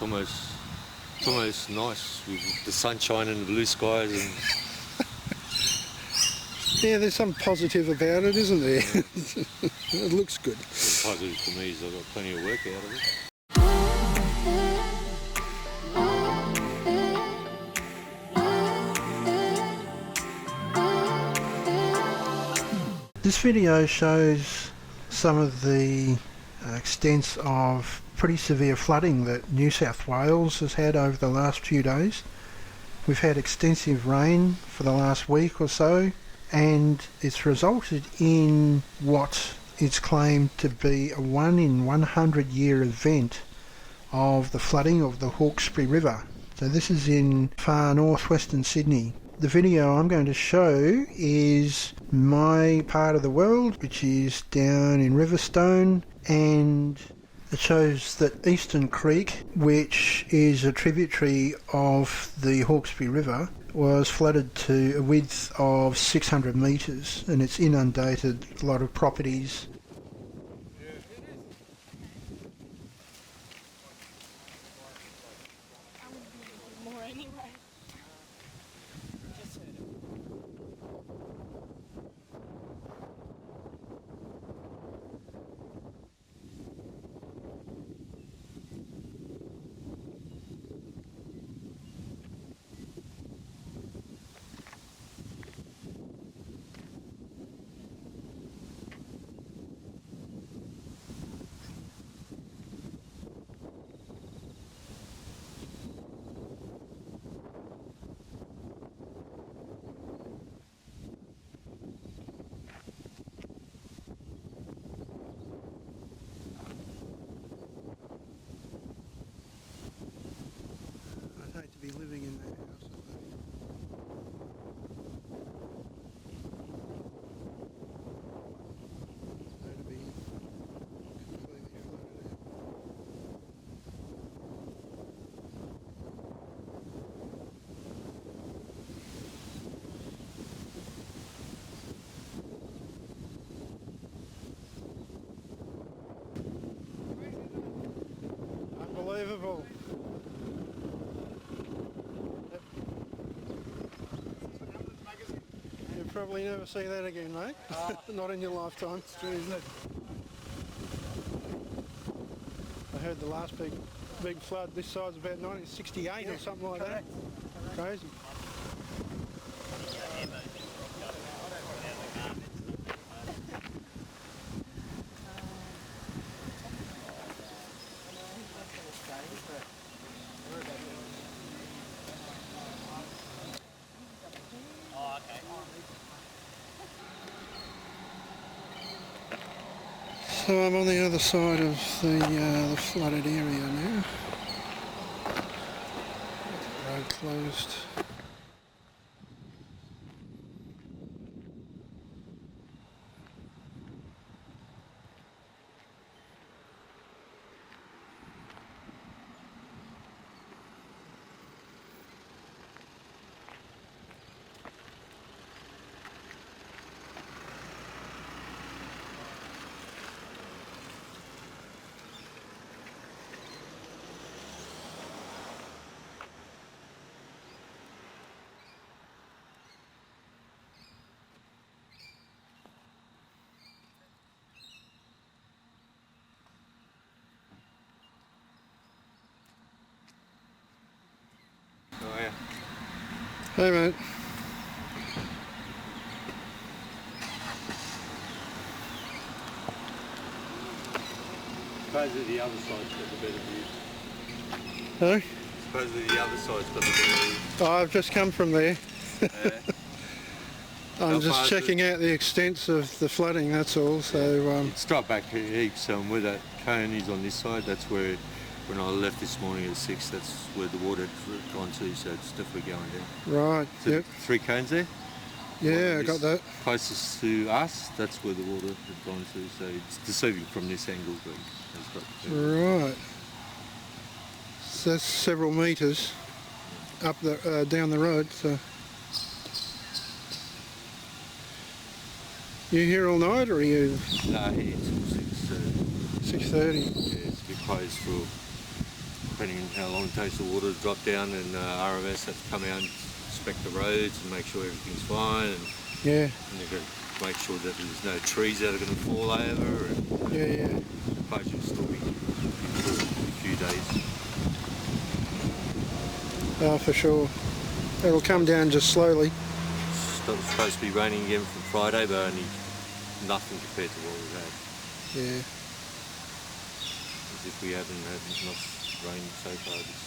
it's almost nice with the sunshine and the blue skies. And yeah, there's some positive about it, isn't there? It looks good. the positive for me is I've got plenty of work out of it. This video shows some of the extents of pretty severe flooding that New South Wales has had over the last few days. We've had extensive rain for the last week or so, and it's resulted in what is claimed to be a 1 in 100 year event of the flooding of the Hawkesbury River. So this is in far northwestern Sydney. The video I'm going to show is my part of the world, which is down in Riverstone, and it shows that Eastern Creek, which is a tributary of the Hawkesbury River, was flooded to a width of 600 metres, and it's inundated a lot of properties. I'd hate to be living in that house. To be completely flooded out. Unbelievable. You'll probably never see that again, mate. Not in your lifetime. It's true, isn't it? I heard the last big flood this size about 1968 or something like that. Crazy. So I'm on the other side of the flooded area now. Road closed. Oh yeah. Hey mate. Supposedly the other side's got the better view. Hello? Supposedly the other side's got the better view. Oh, I've just come from there. I'm just checking out the extents of the flooding, that's all. So It's dropped back heaps. Where that cone is on this side, that's where, when I left this morning at 6, that's where the water had gone to, so it's definitely going down. right, So yep. 3 cones there? Yeah, I got that. Closest to us, that's where the water had gone to, so it's deceiving from this angle, but it's got Right. So that's several metres up the down the road. So you here all night, or are you? No, here until 6. 6:30. Yeah, it's a bit closed for depending on how long it takes the water to drop down, and RMS have to come out and inspect the roads and make sure everything's fine, and Yeah. they've got to make sure that there's no trees that are going to fall over, and Yeah. suppose you'll still be for a few days. Oh, for sure. It'll come down just slowly. It's supposed to be raining again from Friday, but only nothing compared to what we've had. Yeah. As if we haven't had enough rain so far this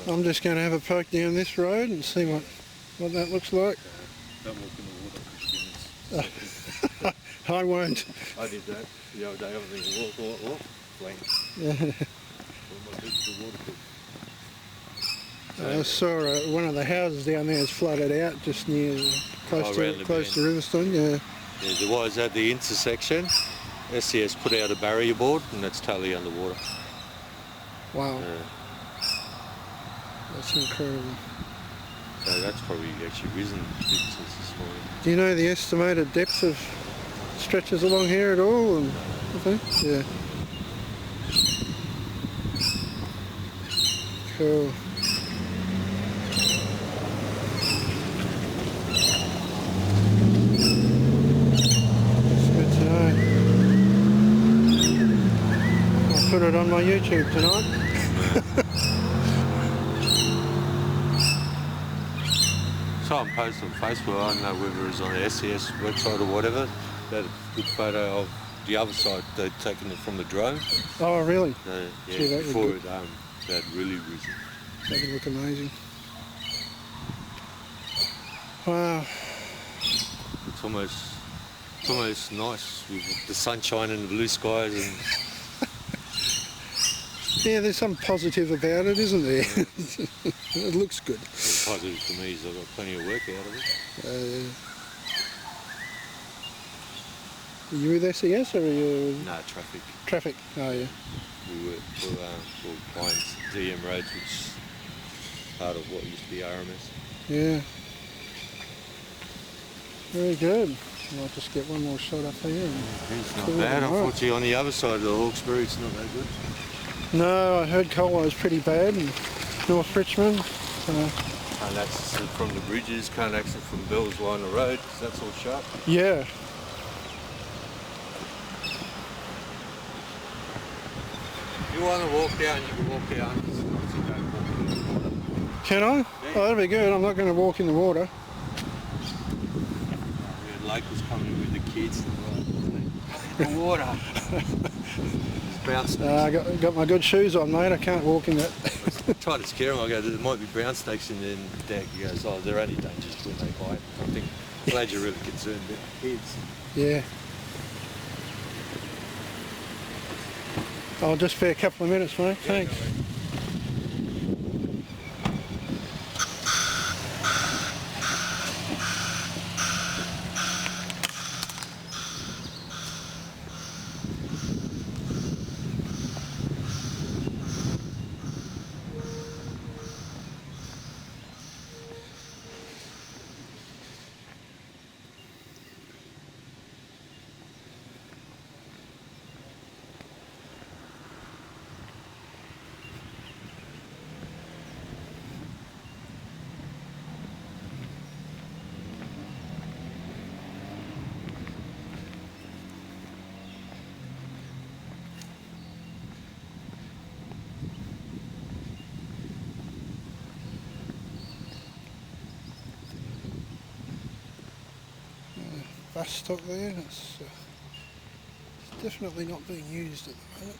Cool. I'm just going to have a poke down this road and see what that looks like. Don't walk in the water, Christian. I won't. I did that the other day. I was thinking, walk, blank. Yeah. Put my boots to the water. I saw one of the houses down there is flooded out just near, close to Riverstone. Yeah. Yeah, there was at the intersection. SCS put out a barrier board, and that's totally underwater. Wow. That's incredible. So that's probably actually risen a bit since this morning. Do you know the estimated depth of stretches along here at all? And yeah. Cool. That's good to know. I'll put it on my YouTube tonight. Someone posted on Facebook, I don't know whether it's on the SCS website or whatever, that good photo of the other side. They'd taken it from the drone. Oh, really? So, yeah, Gee, that would before look- they'd really risen. That would look amazing. Wow. It's almost nice with the sunshine and the blue skies, and Yeah, there's some positive about it, isn't there? It looks good. what's positive for me is I've got plenty of work out of it. Are you with SES or are you No, traffic. traffic? Oh, yeah. We work for Pines DM Roads, which is part of what used to be RMS. Yeah. Very good. I'll just get one more shot up here. It's not Cool, bad. right. Unfortunately, on the other side of the Hawkesbury, it's not that good. No, I heard Colwell was pretty bad in North Richmond. Can't access it from the bridges, can't access it from Bell's line of road, 'cause that's all shut. Yeah. If you want to walk down, you can walk down. It's nice to go walking in the water. Can I? Oh, that'd be good. I'm not going to walk in the water. The lake was coming in with the kids. The water. It's bouncing. I got my good shoes on, mate. I can't walk in that. I tried to scare him. I go, there might be brown snakes in there. And Dad goes, oh, they're only dangerous when they bite. I think, glad you're really concerned about the kids. Yeah. I'll just be a couple of minutes, mate. Thanks. Bus stop there. It's definitely not being used at the moment.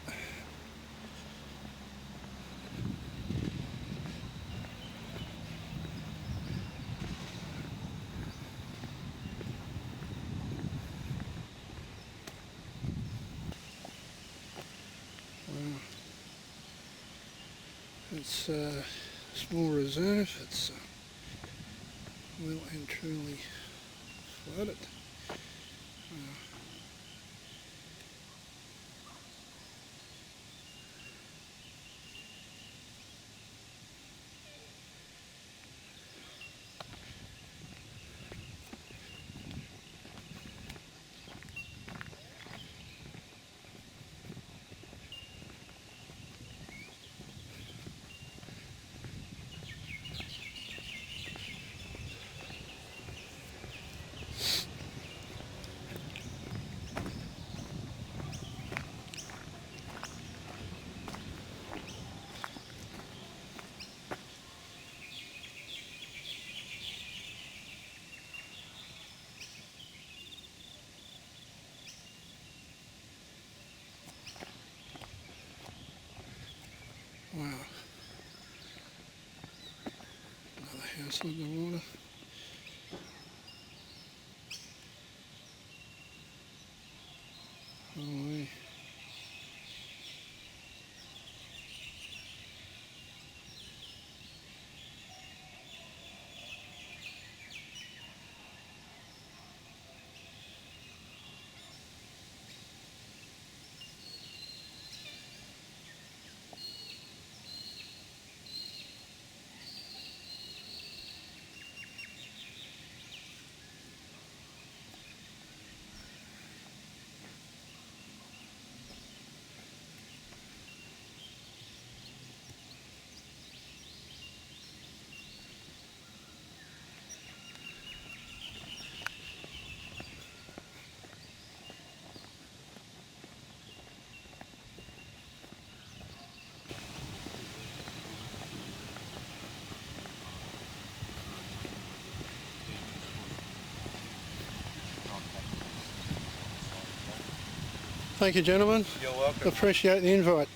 Wow. It's a small reserve. It's well and truly flooded. See the water. Oh, yeah. Thank you, gentlemen. You're welcome. Appreciate the invite.